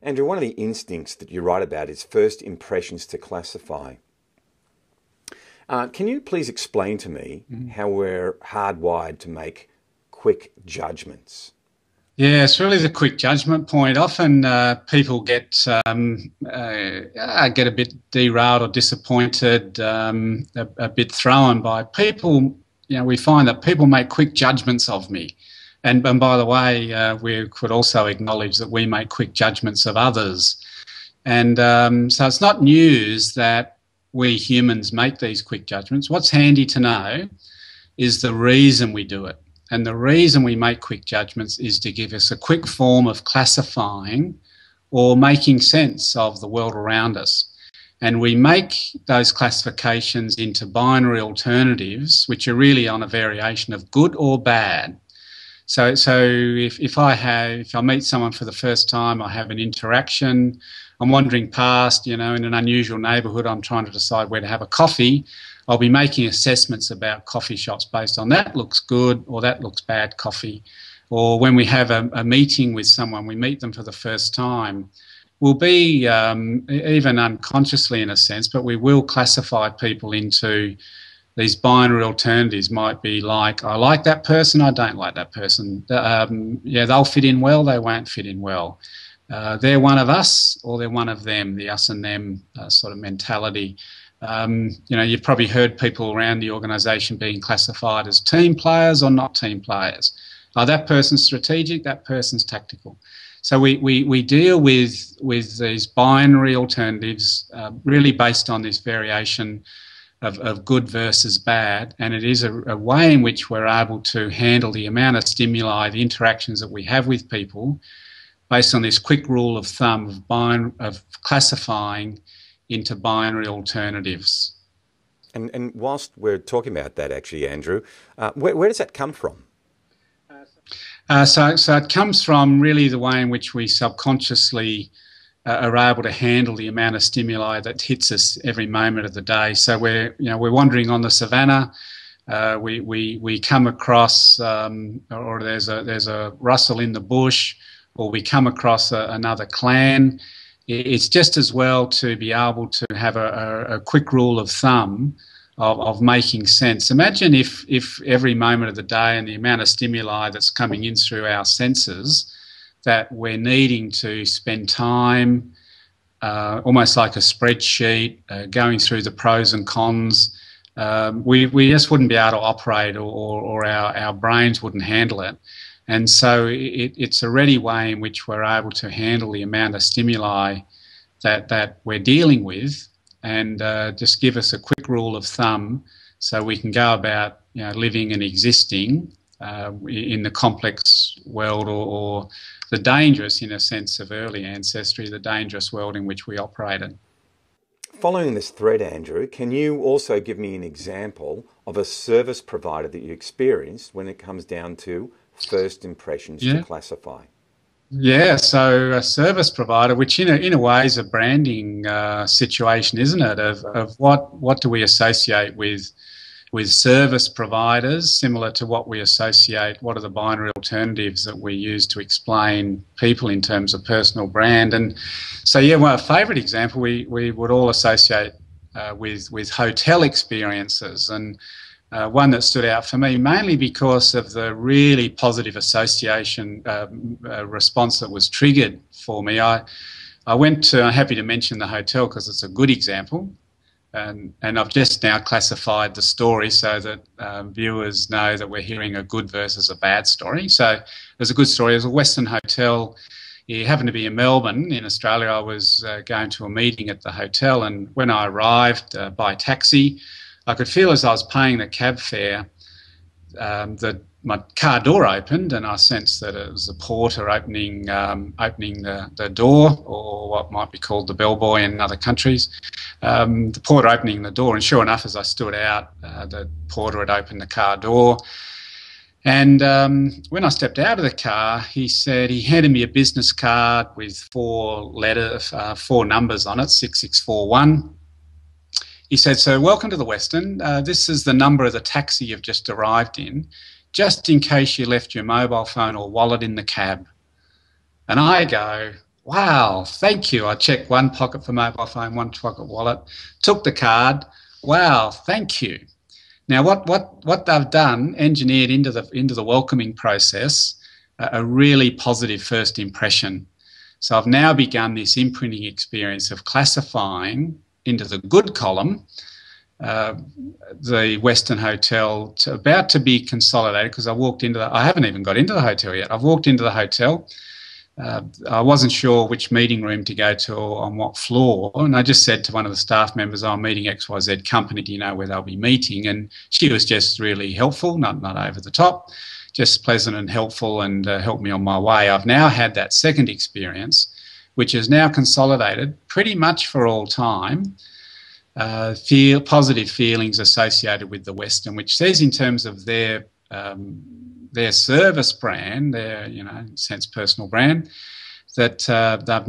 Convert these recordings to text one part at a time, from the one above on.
Andrew, one of the instincts that you write about is first impressions to classify. Can you please explain to me how we're hardwired to make quick judgments? Yeah, it's really the quick judgment point. Often people get a bit derailed or disappointed, a bit thrown by people. We find that people make quick judgments of me. And by the way, we could also acknowledge that we make quick judgments of others. And so it's not news that we humans make these quick judgments. What's handy to know is the reason we do it. And the reason we make quick judgments is to give us a quick form of classifying or making sense of the world around us. And we make those classifications into binary alternatives, which are really on a variation of good or bad. So if I meet someone for the first time, I have an interaction, I'm wandering past, in an unusual neighbourhood, I'm trying to decide where to have a coffee, I'll be making assessments about coffee shops based on that looks good or that looks bad coffee. Or when we have a meeting with someone, we meet them for the first time, we'll be, even unconsciously in a sense, but we will classify people into these binary alternatives. Might be like, I like that person, I don't like that person. They'll fit in well, they won't fit in well. They're one of us or they're one of them, the us and them sort of mentality. You've probably heard people around the organisation being classified as team players or not team players. That person's strategic, that person's tactical. So we deal with these binary alternatives really based on this variation of good versus bad, and it is a way in which we're able to handle the amount of stimuli, the interactions that we have with people based on this quick rule of thumb of classifying into binary alternatives. And whilst we're talking about that, actually, Andrew, where does that come from? So it comes from really the way in which we subconsciously are able to handle the amount of stimuli that hits us every moment of the day. So we're wandering on the savannah, we come across, or there's a rustle in the bush, or we come across another clan. It's just as well to be able to have a quick rule of thumb of making sense. Imagine if every moment of the day and the amount of stimuli that's coming in through our senses that we're needing to spend time, almost like a spreadsheet, going through the pros and cons. We just wouldn't be able to operate, or our brains wouldn't handle it. And so it's a ready way in which we're able to handle the amount of stimuli that we're dealing with, and just give us a quick rule of thumb so we can go about living and existing in the complex world, or the dangerous, in a sense of early ancestry, the dangerous world in which we operated. Following this thread, Andrew, can you also give me an example of a service provider that you experienced when it comes down to first impressions to classify? Yeah, so a service provider, which in a way is a branding situation, isn't it? Of what do we associate with service providers, similar to what we associate, what are the binary alternatives that we use to explain people in terms of personal brand. And so, a favourite example we would all associate with hotel experiences, and one that stood out for me mainly because of the really positive association response that was triggered for me. I went to, I'm happy to mention the hotel because it's a good example. And I've just now classified the story so that viewers know that we're hearing a good versus a bad story. So it was a good story. It was a Western hotel. It happened to be in Melbourne in Australia. I was going to a meeting at the hotel, and when I arrived by taxi, I could feel as I was paying the cab fare that my car door opened, and I sensed that it was the porter opening the door, or what might be called the bellboy in other countries. The porter opening the door, and sure enough, as I stood out, the porter had opened the car door. And when I stepped out of the car, he handed me a business card with four numbers on it, 6641. He said, "So welcome to the Western. This is the number of the taxi you've just arrived in, just in case you left your mobile phone or wallet in the cab." And I go, wow, thank you. I checked one pocket for mobile phone, one pocket wallet, took the card. Wow, thank you. Now, what they've done, engineered into the welcoming process, a really positive first impression. So I've now begun this imprinting experience of classifying into the good column the Western Hotel, about to be consolidated, because I haven't even got into the hotel yet. I've walked into the hotel. I wasn't sure which meeting room to go to or on what floor. And I just said to one of the staff members, I'm meeting XYZ company, do you know where they'll be meeting? And she was just really helpful, not over the top, just pleasant and helpful, and helped me on my way. I've now had that second experience, which is now consolidated pretty much for all time. Positive feelings associated with the Western, which says in terms of their service brand, their, in a sense, personal brand, that I've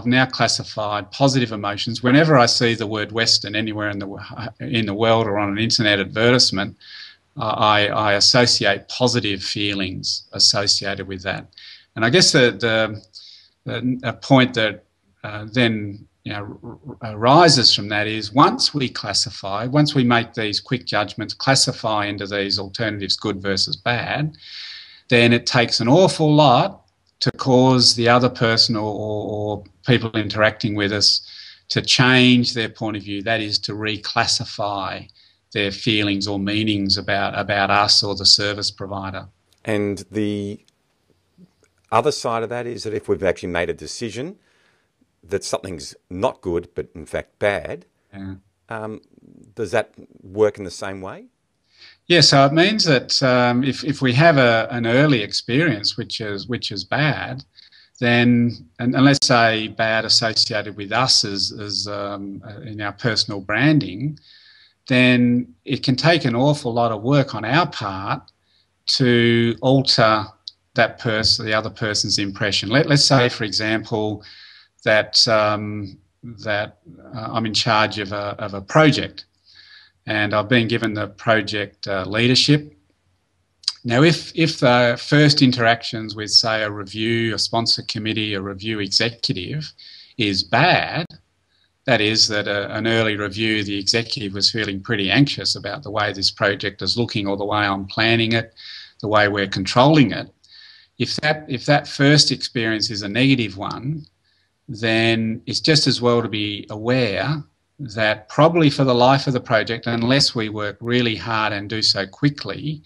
now classified positive emotions. Whenever I see the word Western anywhere in the world or on an internet advertisement, I associate positive feelings associated with that. And I guess a point that then arises from that is once we make these quick judgments, classify into these alternatives, good versus bad, then it takes an awful lot to cause the other person or people interacting with us to change their point of view. That is, to reclassify their feelings or meanings about us or the service provider. And the other side of that is that if we've actually made a decision that something's not good, but in fact bad, does that work in the same way? Yeah, so it means that if we have an early experience which is bad, then, and let's say bad associated with us as in our personal branding, then it can take an awful lot of work on our part to alter the other person's impression. Let's say, for example, that I'm in charge of a project, and I've been given the project leadership. Now, if the first interactions with, say, a sponsor committee, a review executive is bad, that is, that an early review, the executive was feeling pretty anxious about the way this project is looking or the way I'm planning it, the way we're controlling it. If that first experience is a negative one, then it's just as well to be aware that probably for the life of the project, unless we work really hard and do so quickly,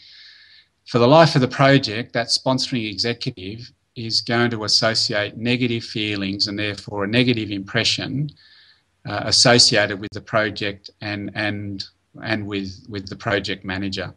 for the life of the project, that sponsoring executive is going to associate negative feelings and therefore a negative impression associated with the project and with the project manager.